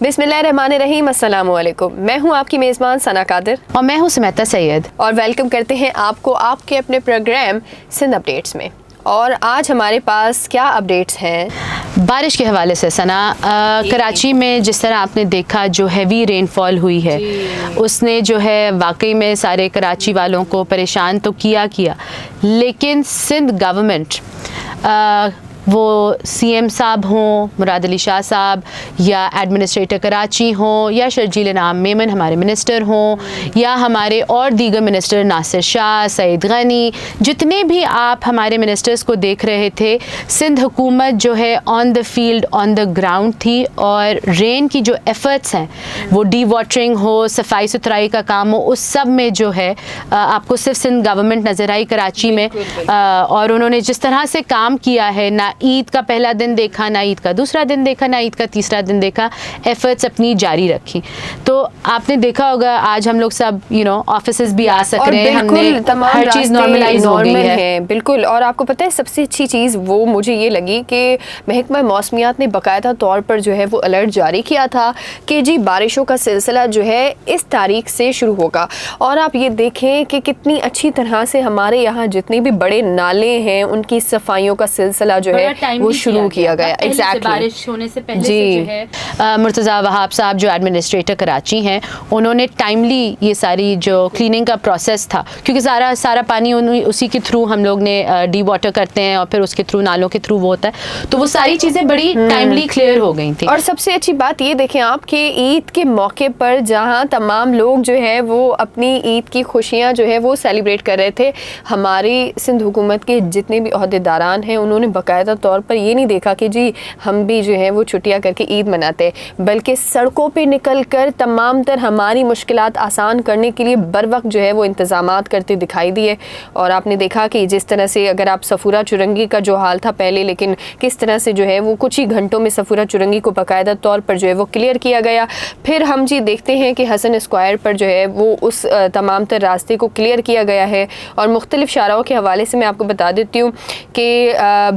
बिस्मिल्लाहिर्रहमानिर्रहीम, अस्सलामु अलैकुम। मैं हूं आपकी मेज़बान सना कादिर और मैं हूं समैता सैयद और वेलकम करते हैं आपको आपके अपने प्रोग्राम सिंध अपडेट्स में। और आज हमारे पास क्या अपडेट्स हैं बारिश के हवाले से सना। कराची में जिस तरह आपने देखा जो हैवी रेनफॉल हुई है उसने जो है वाकई में सारे कराची वालों को परेशान तो किया, लेकिन सिंध गवर्नमेंट वो सीएम साहब हों, मुराद अली शाह साहब, या एडमिनिस्ट्रेटर कराची हों, या शर्जील नाम मेमन हमारे मिनिस्टर हों, या हमारे और दीगर मिनिस्टर नासिर शाह, सईद गनी, जितने भी आप हमारे मिनिस्टर्स को देख रहे थे, सिंध हुकूमत जो है on the field on the ground थी। और रेन की जो एफ़र्ट्स हैं वो डी वाटरिंग हो, सफाई सुथराई का काम हो, उस सब में जो है आपको सिर्फ सिंध गवर्नमेंट नज़र आई कराची में। और उन्होंने जिस तरह से काम किया है, ना ईद का पहला दिन देखा, ना ईद का दूसरा दिन देखा, ना ईद का तीसरा दिन देखा, एफर्ट्स अपनी जारी रखी। तो आपने देखा होगा आज हम लोग सब ऑफिसेज भी आ सक रहे हैं, हमने हर चीज़ नॉर्मलाइज हो गई है। बिल्कुल। और आपको पता है सबसे अच्छी चीज़ वो मुझे ये लगी कि महकमा मौसमियात ने बाकायदा तौर पर जो है वो अलर्ट जारी किया था कि जी बारिशों का सिलसिला जो है इस तारीख से शुरू होगा। और आप ये देखें कि कितनी अच्छी तरह से हमारे यहाँ जितने भी बड़े नाले हैं उनकी सफाइयों का सिलसिला जो है वो शुरू किया गया। एग्जैक्टली बारिश होने से पहले से जो है मुर्तज़ा वहाब साहब जो एडमिनिस्ट्रेटर कराची हैं उन्होंने टाइमली ये सारी जो क्लीनिंग का प्रोसेस था, क्योंकि सारा पानी उसी के थ्रू हम लोग ने डी वाटर करते हैं और फिर उसके थ्रू नालों के थ्रू वो होता है, तो वो सारी चीज़ें बड़ी टाइमली क्लियर हो गई थी। और सबसे अच्छी बात ये देखें आप कि ईद के मौके पर जहाँ तमाम लोग जो है वो अपनी ईद की खुशियाँ जो है वो सेलिब्रेट कर रहे थे, हमारी सिंध हुकूमत के जितने भी ओहदेदारान हैं उन्होंने बाकायदा तौर पर ये नहीं देखा कि जी हम भी जो है वो छुट्टियां करके ईद मनाते, बल्कि सड़कों पे निकल कर तमाम तर हमारी मुश्किलात आसान करने के लिए बर वक्त जो है वो इंतज़ामात करते दिखाई दिए। और आपने देखा कि जिस तरह से अगर आप सफूरा चुरंगी का जो हाल था पहले, लेकिन किस तरह से जो है वो कुछ ही घंटों में सफूरा चुरंगी को बाकायदा तौर पर जो है वो क्लियर किया गया। फिर हम जी देखते हैं कि हसन स्क्वायर पर जो है वो उस तमाम तर रास्ते को क्लियर किया गया है। और मुख्तलिफ शाहराओं के हवाले से मैं आपको बता देती हूँ कि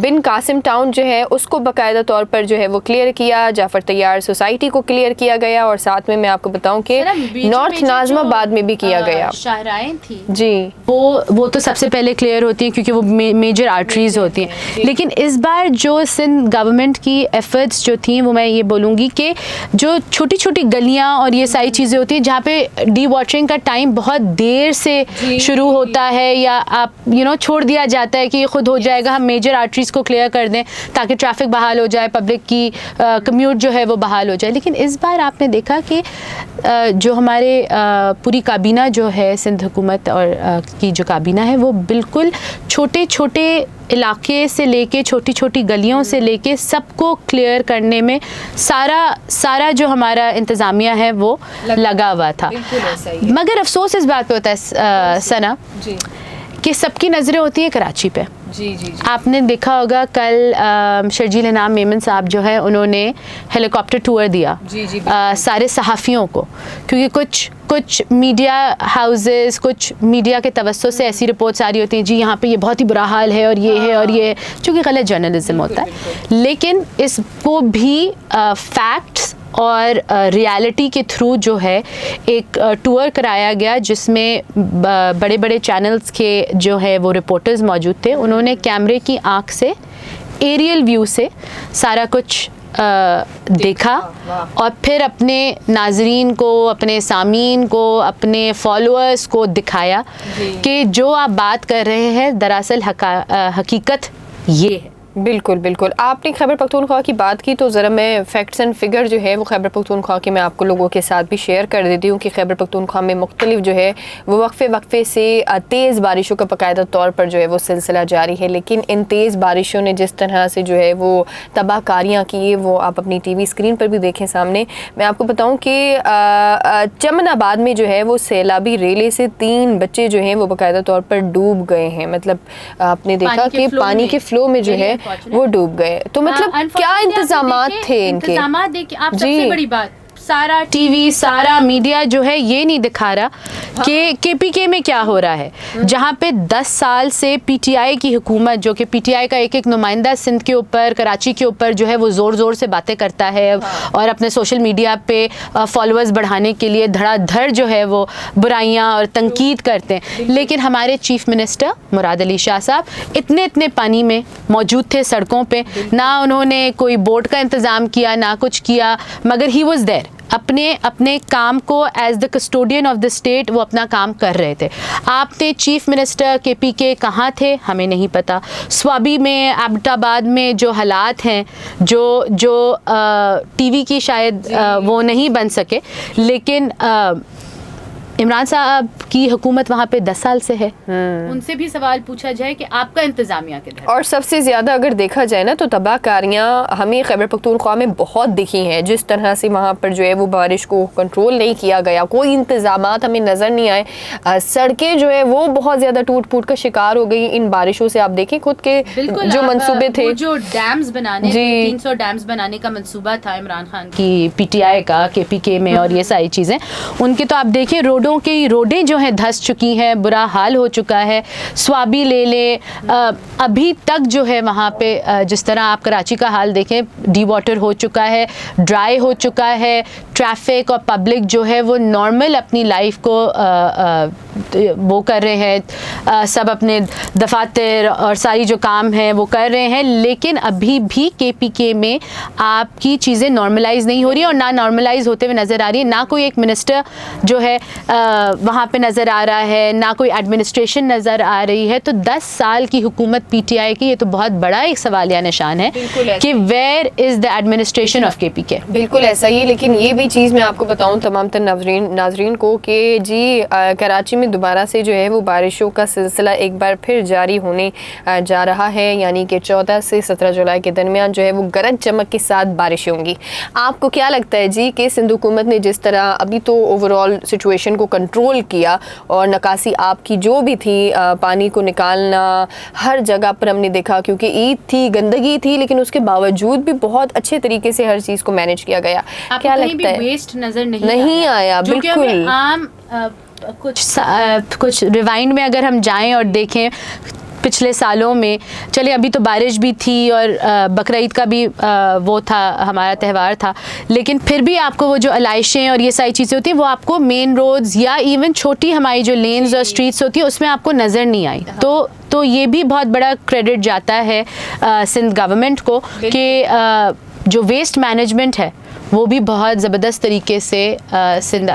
बिन कासिम टाउन जो है उसको बाकायदा तौर पर जो है वो क्लियर किया, जाफर तैयार सोसाइटी को क्लियर किया गया, और साथ में मैं आपको बताऊं कि नॉर्थ नाजमाबाद में भी किया गया। शाहराएं थी जी वो तो सबसे पहले क्लियर होती हैं क्योंकि वो मेजर आर्टरीज होती हैं। लेकिन इस बार जो सिंध गवर्नमेंट की एफर्ट्स जो थी वो मैं ये बोलूँगी कि जो छोटी छोटी गलियाँ और ये सारी चीज़ें होती हैं जहाँ पे डी वाटरिंग का टाइम बहुत देर से शुरू होता है, या आप छोड़ दिया जाता है कि ये खुद हो जाएगा, हम मेजर आर्टरीज को क्लियर कर दें ताकि ट्रैफिक बहाल हो जाए, पब्लिक की कम्यूट जो है वो बहाल हो जाए। लेकिन इस बार आपने देखा कि जो हमारे पूरी काबीना जो है सिंध हुकूमत और की जो काबीना है वो बिल्कुल छोटे छोटे इलाके से लेके छोटी छोटी गलियों से लेके सबको क्लियर करने में सारा जो हमारा इंतज़ामिया है वो लगा हुआ था। मगर अफसोस इस बात पे होता है सना कि सबकी नज़रें होती हैं कराची पे। जी। आपने देखा होगा कल शर्जील नाम मेमन साहब जो है उन्होंने हेलीकॉप्टर टूर दिया सारे सहाफ़ियों को, क्योंकि कुछ मीडिया हाउसेस, कुछ मीडिया के तवज्जो से ऐसी रिपोर्ट्स आ रही होती हैं जी यहाँ पे ये बहुत ही बुरा हाल है और ये है और ये है, चूँकि गलत जर्नलिज्म होता है। लेकिन इसको भी फैक्ट्स और रियलिटी के थ्रू जो है एक टूर कराया गया जिसमें बड़े बड़े चैनल्स के जो है वो रिपोर्टर्स मौजूद थे। उन्होंने कैमरे की आंख से एरियल व्यू से सारा कुछ देखा और फिर अपने नाजरीन को, अपने सामीन को, अपने फॉलोअर्स को दिखाया कि जो आप बात कर रहे हैं दरअसल हकीकत ये है। बिल्कुल। आपने खैबर पख्तूनख्वा की बात की तो ज़रा मैं फैक्ट्स एंड फिगर जो है वो खैबर पख्तूनख्वा के मैं आपको लोगों के साथ भी शेयर कर देती हूँ कि खैबर पख्तूनख्वा में मुख्तलिफ जो है वो वक्फे से तेज़ बारिशों का बाकायदा तौर पर जो है वो सिलसिला जारी है। लेकिन इन तेज़ बारिशों ने जिस तरह से जो है वो तबाहकारियाँ की वो आप अपनी TV स्क्रीन पर भी देखें सामने। मैं आपको बताऊँ कि चमनाबाद में जो है वो सैलाबी रेले से 3 बच्चे जो हैं वो बाकायदा तौर पर डूब गए हैं। मतलब आपने देखा कि पानी के फ्लो में जो है वो डूब गए। तो मतलब क्या इंतजामात थे इनके? इंतजामात देखिए आप, सबसे बड़ी बात सारा टीवी, सारा मीडिया जो है ये नहीं दिखा रहा कि केपीके में क्या हो रहा है, जहाँ पे 10 साल से पीटीआई की हुकूमत, जो कि पीटीआई का एक नुमाइंदा सिंध के ऊपर, कराची के ऊपर जो है वो ज़ोर ज़ोर से बातें करता है और अपने सोशल मीडिया पे फॉलोअर्स बढ़ाने के लिए धड़ाधड़ जो है वो बुराइयां और तनकीद करते हैं। लेकिन हमारे चीफ मिनिस्टर मुराद अली शाह साहब इतने पानी में मौजूद थे सड़कों पे, ना उन्होंने कोई बोट का इंतज़ाम किया ना कुछ किया, मगर ही वॉज देयर, अपने काम को as the custodian of the state वो अपना काम कर रहे थे। आपने चीफ मिनिस्टर केपीके कहाँ थे हमें नहीं पता। स्वाबी में, एबटाबाद में जो हालात हैं, जो टीवी की शायद वो नहीं बन सके, लेकिन इमरान साहब की हुकूमत वहाँ पे 10 साल से है। उनसे भी सवाल पूछा जाए कि आपका इंतज़ामिया किधर। और सबसे ज़्यादा अगर देखा जाए ना तो तबाहकारियाँ हमें खैबर पख्तूनख्वा में बहुत दिखी हैं। जिस तरह से वहाँ पर जो है वो बारिश को कंट्रोल नहीं किया गया, कोई इंतज़ामात हमें नज़र नहीं आए। सड़कें जो है वो बहुत ज़्यादा टूट फूट का शिकार हो गई इन बारिशों से। आप देखें खुद के जो मनसूबे थे, जो डैम्स बनाने, 300 डैम्स बनाने का मनसूबा था इमरान खान की पीटीआई का केपीके में, और ये सारी चीज़ें उनके, तो आप देखिए रोडें जो हैं धंस चुकी हैं, बुरा हाल हो चुका है। स्वाबी ले ले, अभी तक जो है वहाँ पे जिस तरह आप कराची का हाल देखें, डी वाटर हो चुका है, ड्राई हो चुका है, ट्रैफिक और पब्लिक जो है वो नॉर्मल अपनी लाइफ को वो कर रहे हैं, सब अपने दफातर और सारी जो काम है वो कर रहे हैं। लेकिन अभी भी केपीके में आपकी चीज़ें नॉर्मलाइज नहीं हो रही और ना नॉर्मलाइज होते हुए नज़र आ रही है। ना कोई एक मिनिस्टर जो है वहाँ पे नज़र आ रहा है, ना कोई एडमिनिस्ट्रेशन नज़र आ रही है। तो 10 साल की हुकूमत पीटीआई की, ये तो बहुत बड़ा एक सवालिया निशान है कि where is the administration of KPK. बिल्कुल ऐसा ही। लेकिन ये भी चीज़ मैं आपको बताऊं तमाम तर नाजरीन को कि जी कराची में दोबारा से जो है वो बारिशों का सिलसिला एक बार फिर जारी होने जा रहा है। यानी कि 14 से 17 जुलाई के दरमियान जो है वो गरज चमक के साथ बारिशें होंगी। आपको क्या लगता है जी कि सिंध हुकूमत ने जिस तरह अभी तो ओवरऑल सिचुएशन को कंट्रोल किया और नकासी आपकी जो भी थी, पानी को निकालना हर जगह पर हमने देखा, क्योंकि ईद थी, गंदगी थी, लेकिन उसके बावजूद भी बहुत अच्छे तरीके से हर चीज़ को मैनेज किया गया। क्या लगता है? वेस्ट नजर नहीं आया बिल्कुल। आम कुछ रिवाइंड में अगर हम जाएं और देखें पिछले सालों में, चले अभी तो बारिश भी थी और बकरीद का भी वो था, हमारा त्यौहार था, लेकिन फिर भी आपको वो जो अलाइशें और ये सारी चीज़ें होती हैं वो आपको मेन रोड्स या इवन छोटी हमारी जो लेन्स और स्ट्रीट्स होती है उसमें आपको नज़र नहीं आई। तो ये भी बहुत बड़ा क्रेडिट जाता है सिंध गवर्नमेंट को कि जो वेस्ट मैनेजमेंट है वो भी बहुत ज़बरदस्त तरीके से सिंध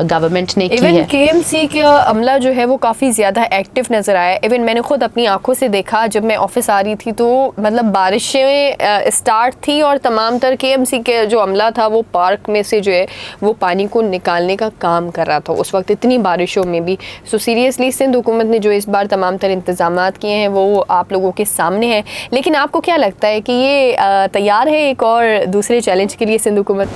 गवर्नमेंट ने की है। इवन केएमसी का अमला जो है वो काफ़ी ज़्यादा एक्टिव नज़र आया। इवन मैंने खुद अपनी आंखों से देखा, जब मैं ऑफिस आ रही थी तो मतलब बारिशें स्टार्ट थी और तमाम तर केएमसी के जो अमला था वो पार्क में से जो है वो पानी को निकालने का काम कर रहा था उस वक्त, इतनी बारिशों में भी। सो सीरियसली सिंध हुकूमत ने जो इस बार तमाम तर इंतज़ामात किए हैं वो आप लोगों के सामने हैं। लेकिन आपको क्या लगता है कि ये तैयार है एक और दूसरे चैलेंज के लिए सिंध हुकूमत,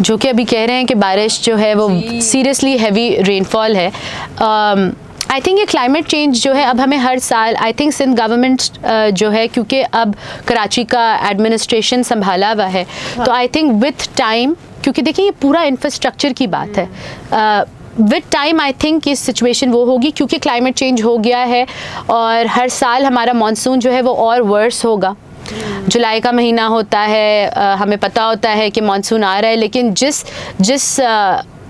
जो कि अभी कह रहे हैं कि बारिश जो है वो सीरियसली हैवी रेनफॉल है। आई थिंक ये क्लाइमेट चेंज जो है अब हमें हर साल, आई थिंक सिंध गवर्नमेंट जो है क्योंकि अब कराची का एडमिनिस्ट्रेशन संभाला हुआ है, तो आई थिंक विथ टाइम, क्योंकि देखिए ये पूरा इंफ्रास्ट्रक्चर की बात है, विद टाइम आई थिंक इस सिचुएशन वो होगी, क्योंकि क्लाइमेट चेंज हो गया है और हर साल हमारा मानसून जो है वो और वर्स होगा। जुलाई का महीना होता है, हमें पता होता है कि मानसून आ रहा है, लेकिन जिस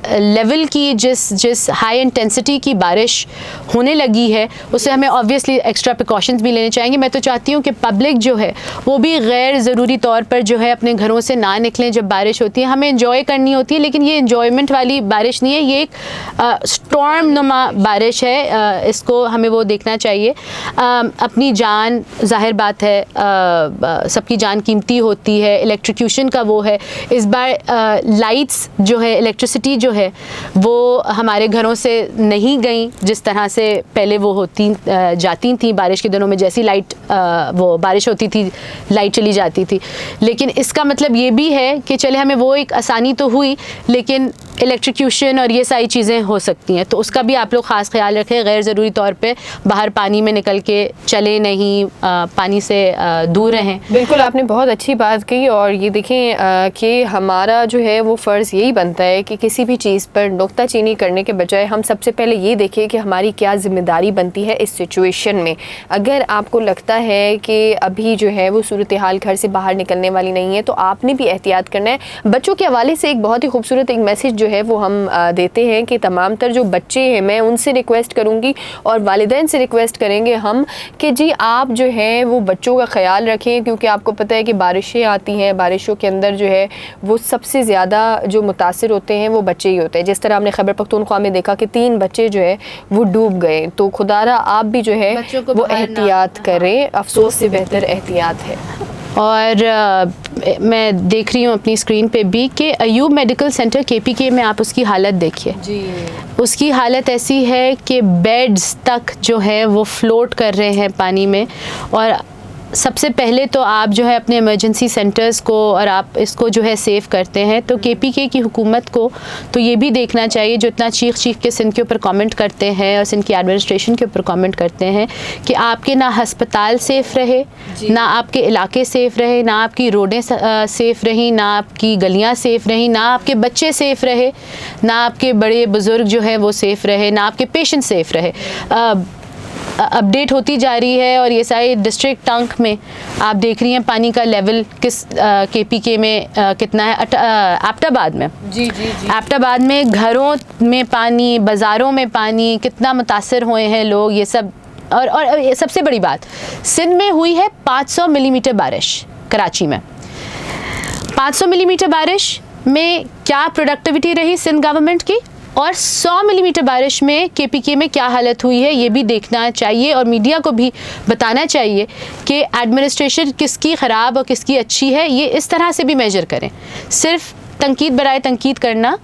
लेवल की जिस हाई इंटेंसिटी की बारिश होने लगी है उससे हमें ऑब्वियसली एक्स्ट्रा प्रिकॉशंस भी लेने चाहिए। मैं तो चाहती हूँ कि पब्लिक जो है वो भी गैर ज़रूरी तौर पर जो है अपने घरों से ना निकलें जब बारिश होती है। हमें एंजॉय करनी होती है, लेकिन ये एंजॉयमेंट वाली बारिश नहीं है, ये एक स्टॉर्म नुमा बारिश है, इसको हमें वो देखना चाहिए। अपनी जान, जाहिर बात है सबकी जान कीमती होती है, इलेक्ट्रिक्यूशन का वो है। इस बार लाइट्स जो है, इलेक्ट्रिसिटी जो है वो हमारे घरों से नहीं गई जिस तरह से पहले वो होती जाती थी बारिश के दिनों में, जैसी लाइट वो बारिश होती थी लाइट चली जाती थी। लेकिन इसका मतलब ये भी है कि चले हमें वो एक आसानी तो हुई, लेकिन इलेक्ट्रिक्यूशन और ये सारी चीज़ें हो सकती हैं, तो उसका भी आप लोग ख़ास ख्याल रखें। गैर ज़रूरी तौर पे बाहर पानी में निकल के चले नहीं, पानी से दूर रहें। बिल्कुल, आपने बहुत अच्छी बात कही। और ये देखें कि हमारा जो है वो फ़र्ज़ यही बनता है कि किसी भी चीज़ पर नुक्ताचीनी करने के बजाय हम सबसे पहले ये देखें कि हमारी क्या ज़िम्मेदारी बनती है इस सिचुएशन में। अगर आपको लगता है कि अभी जो है वो सूरत हाल घर से बाहर निकलने वाली नहीं है, तो आपने भी एहतियात करना है। बच्चों के हवाले से एक बहुत ही खूबसूरत एक मैसेज जो है वो हम देते हैं कि तमाम तर जो बच्चे हैं, मैं उनसे रिक्वेस्ट करूँगी और वालिदैन से रिक्वेस्ट करेंगे हम कि जी आप जो है वो बच्चों का ख्याल रखें, क्योंकि आपको पता है कि बारिशें आती हैं, बारिशों के अंदर जो है वो सबसे ज़्यादा जो मुतासिर होते हैं वो बच्चे ही होते हैं। जिस तरह हमने खैबर पख्तूनख्वा में देखा कि 3 बच्चे जो है वो डूब गए। तो खुदारा आप भी जो है वो एहतियात करें, अफसोस से बेहतर एहतियात है। और मैं देख रही हूँ अपनी स्क्रीन पे भी कि अयूब मेडिकल सेंटर KPK में आप उसकी हालत देखिए जी। उसकी हालत ऐसी है कि बेड्स तक जो है वो फ्लोट कर रहे हैं पानी में। और सबसे पहले तो आप जो है अपने इमरजेंसी सेंटर्स को और आप इसको जो है सेव करते हैं, तो KPK की हुकूमत को तो ये भी देखना चाहिए, जो इतना चीख के सिंध के ऊपर कमेंट करते हैं और सिंध की एडमिनिस्ट्रेशन के ऊपर कमेंट करते हैं कि आपके ना हस्पताल सेफ़ रहे, ना आपके इलाके सेफ़ रहे, ना आपकी रोडें सेफ़ रहीं, ना आपकी गलियाँ सेफ़ रहीं, ना आपके बच्चे सेफ़ रहे, ना आपके बड़े बुज़ुर्ग जो है वो सेफ़ रहे, ना आपके पेशेंट सेफ़ रहे। अपडेट होती जा रही है और ये सारे डिस्ट्रिक्ट टंक में आप देख रही हैं पानी का लेवल किस KPK में कितना है। एबटाबाद में जी एबटाबाद में घरों में पानी, बाज़ारों में पानी, कितना मुतासर हुए हैं लोग, ये सब। और ये सबसे बड़ी बात, सिंध में हुई है 500 मिलीमीटर बारिश। कराची में 500 मिलीमीटर बारिश में क्या प्रोडक्टिविटी रही सिंध गवर्नमेंट की, और 100 मिलीमीटर बारिश में KPK में क्या हालत हुई है, ये भी देखना चाहिए और मीडिया को भी बताना चाहिए कि एडमिनिस्ट्रेशन किसकी ख़राब और किसकी अच्छी है। ये इस तरह से भी मेजर करें। सिर्फ तनकीद बराए तनकीद करना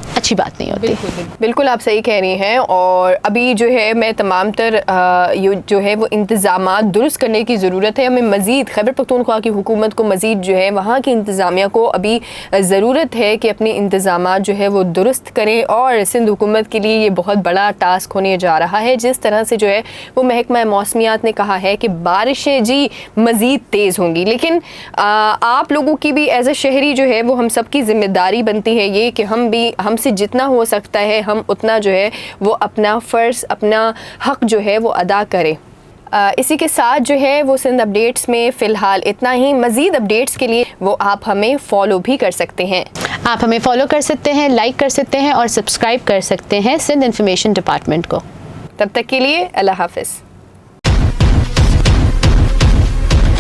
अच्छी बात नहीं होती। बिल्कुल आप सही कह रही हैं। और अभी जो है मैं तमाम तर जो है वो इंतज़ामात दुरुस्त करने की ज़रूरत है। हमें मज़ीद खैबर पख्तूनख्वा की हुकूमत को मज़ीद जो है वहाँ की इंतज़ामिया को अभी ज़रूरत है कि अपनी इंतज़ामात जो है वो दुरुस्त करें। और सिंध हुकूमत के लिए ये बहुत बड़ा टास्क होने जा रहा है। जिस तरह से जो है वो महकमा मौसमियात ने कहा है कि बारिशें जी मज़ीद तेज़ होंगी, लेकिन आप लोगों की भी एज ए शहरी जो है वो हम सब की ज़िम्मेदारी बनती है ये कि हमसे जितना हो सकता है हम उतना जो है वो अपना फ़र्ज़, अपना हक़ जो है वो अदा करें। इसी के साथ जो है वो सिंध अपडेट्स में फ़िलहाल इतना ही। मज़ीद अपडेट्स के लिए वो आप हमें फ़ॉलो भी कर सकते हैं। आप हमें फ़ॉलो कर सकते हैं, लाइक कर सकते हैं और सब्सक्राइब कर सकते हैं सिंध इंफॉर्मेशन डिपार्टमेंट को। तब तक के लिए अल्लाह हाफ़िज़।